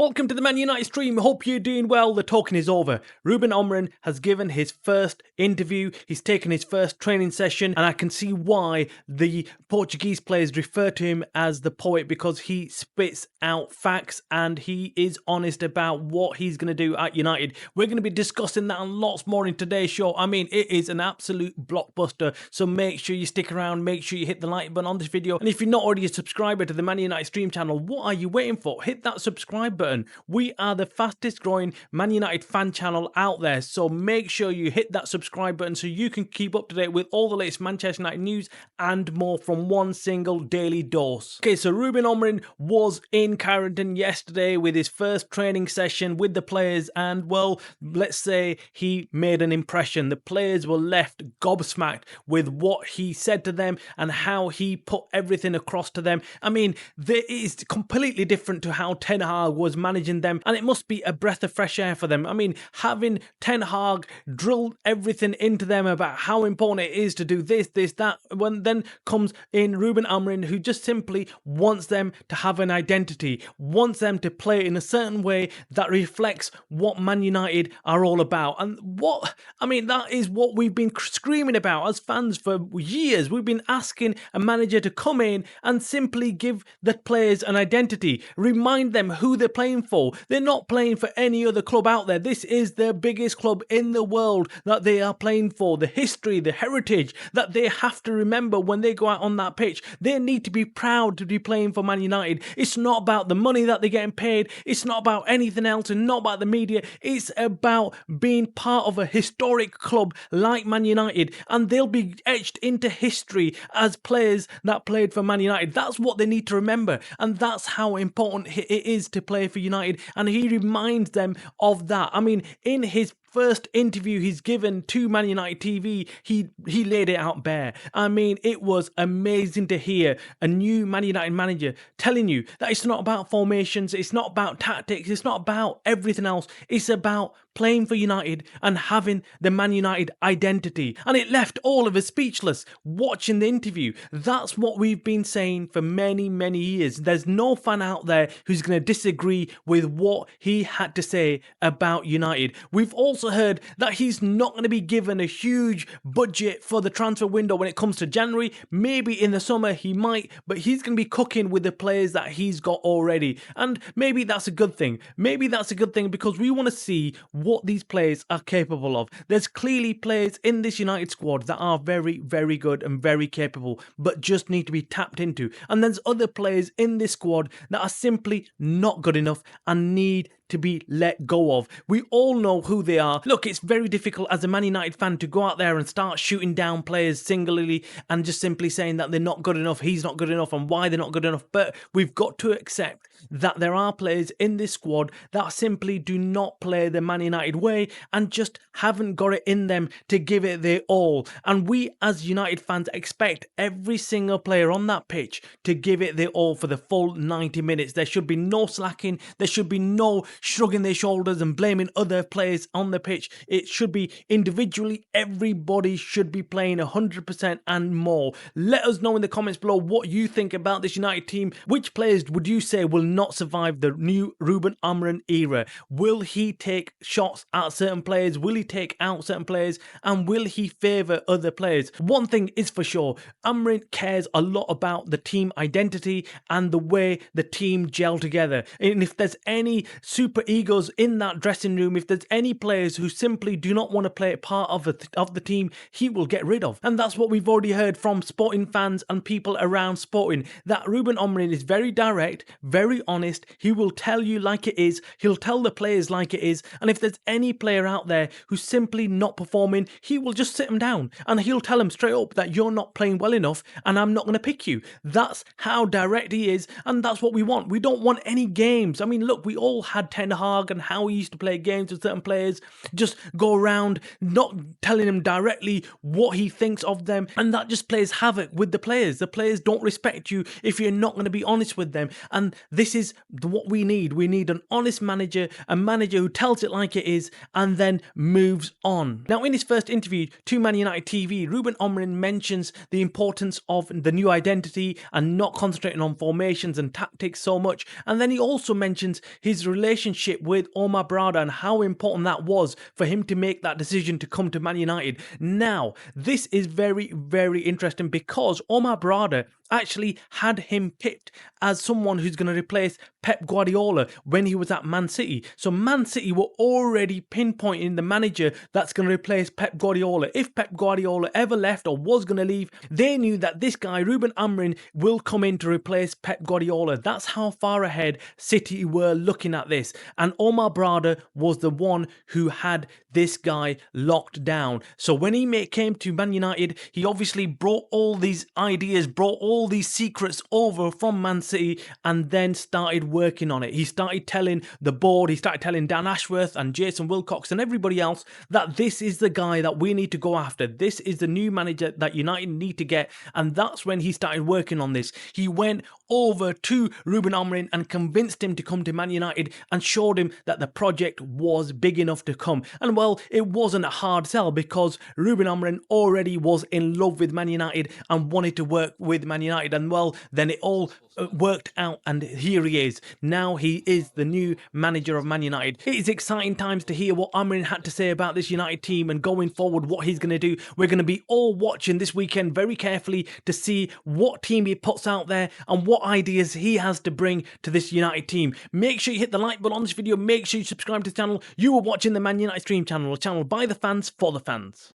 Welcome to the Man United stream. Hope you're doing well. The talking is over. Ruben Amorim has given his first interview. He's taken his first training session, and I can see why the Portuguese players refer to him as the poet, because he spits out facts and he is honest about what he's going to do at United. We're going to be discussing that and lots more in today's show. I mean, it is an absolute blockbuster, so make sure you stick around. Make sure you hit the like button on this video, and if you're not already a subscriber to the Man United stream channel, what are you waiting for? Hit that subscribe button. We are the fastest growing Man United fan channel out there, so make sure you hit that subscribe button so you can keep up to date with all the latest Manchester United news and more from one single daily dose. Okay, so Ruben Amorim was in Carrington yesterday with his first training session with the players, and well, let's say he made an impression. The players were left gobsmacked with what he said to them and how he put everything across to them. I mean, it is completely different to how Ten Hag was managing them, and it must be a breath of fresh air for them. I mean, having Ten Hag drill everything into them about how important it is to do this, that, when then comes in Ruben Amorim, who just simply wants them to have an identity, wants them to play in a certain way that reflects what Man United are all about. And that is what we've been screaming about as fans for years. We've been asking a manager to come in and simply give the players an identity, remind them who they're playing for. They're not playing for any other club out there. This is the biggest club in the world that they are playing for. The history, the heritage that they have to remember when they go out on that pitch. They need to be proud to be playing for Man United. It's not about the money that they're getting paid. It's not about anything else, and not about the media. It's about being part of a historic club like Man United, and they'll be etched into history as players that played for Man United. That's what they need to remember, and that's how important it is to play for United, and he reminds them of that. I mean, in his first interview he's given to Man United TV, he laid it out bare. I mean, it was amazing to hear a new Man United manager telling you that it's not about formations, it's not about tactics, it's not about everything else. It's about playing for United and having the Man United identity. And it left all of us speechless watching the interview. That's what we've been saying for many, many years. There's no fan out there who's going to disagree with what he had to say about United. We've also heard that he's not going to be given a huge budget for the transfer window when it comes to January. Maybe in the summer he might, but he's going to be cooking with the players that he's got already. And maybe that's a good thing. Maybe that's a good thing, because we want to see what these players are capable of. There's clearly players in this United squad that are very, very good and very capable, but just need to be tapped into. And there's other players in this squad that are simply not good enough and need to be let go of. We all know who they are. Look, it's very difficult as a Man United fan to go out there and start shooting down players singularly and just simply saying that they're not good enough, he's not good enough, and why they're not good enough. But we've got to accept that there are players in this squad that simply do not play the Man United way and just haven't got it in them to give it their all. And we as United fans expect every single player on that pitch to give it their all for the full 90 minutes. There should be no slacking. There should be no shrugging their shoulders and blaming other players on the pitch. It should be individually. Everybody should be playing 100% and more. Let us know in the comments below what you think about this United team. Which players would you say will not survive the new Ruben Amorim era? Will he take shots at certain players? Will he take out certain players? And will he favour other players? One thing is for sure, Amorim cares a lot about the team identity and the way the team gel together. And if there's any super egos in that dressing room, if there's any players who simply do not want to play part of the team, he will get rid of. And that's what we've already heard from Sporting fans and people around Sporting, that Ruben Amorim is very direct, very honest. He will tell you like it is. He'll tell the players like it is. And if there's any player out there who's simply not performing, he will just sit them down and he'll tell them straight up that you're not playing well enough and I'm not going to pick you. That's how direct he is, and that's what we want. We don't want any games. I mean, look, we all had Ten Hag and how he used to play games with certain players, just go around not telling him directly what he thinks of them, and that just plays havoc with the players. The players don't respect you if you're not going to be honest with them, and this this is what we need. We need an honest manager, a manager who tells it like it is and then moves on. Now, in his first interview to Man United TV, Ruben Amorim mentions the importance of the new identity and not concentrating on formations and tactics so much. And then he also mentions his relationship with Omar Berrada and how important that was for him to make that decision to come to Man United. Now, this is very, very interesting because Omar Berrada actually had him picked as someone who's going to replace Pep Guardiola when he was at Man City. So Man City were already pinpointing the manager that's going to replace Pep Guardiola. If Pep Guardiola ever left or was going to leave, they knew that this guy, Ruben Amorim, will come in to replace Pep Guardiola. That's how far ahead City were looking at this. And Omar Berrada was the one who had this guy locked down. So when he came to Man United, he obviously brought all these ideas, brought all these secrets over from Man City and then started working on it. He started telling the board, he started telling Dan Ashworth and Jason Wilcox and everybody else that this is the guy that we need to go after. This is the new manager that United need to get. And that's when he started working on this. He went over to Ruben Amorim and convinced him to come to Man United and showed him that the project was big enough to come. And well, it wasn't a hard sell because Ruben Amorim already was in love with Man United and wanted to work with Man United. And well, then it all worked out and here he is. Now he is the new manager of Man United. It is exciting times to hear what Amorim had to say about this United team and going forward what he's going to do. We're going to be all watching this weekend very carefully to see what team he puts out there and what ideas he has to bring to this United team. Make sure you hit the like button on this video. Make sure you subscribe to the channel. You are watching the Man United Stream channel, a channel by the fans for the fans.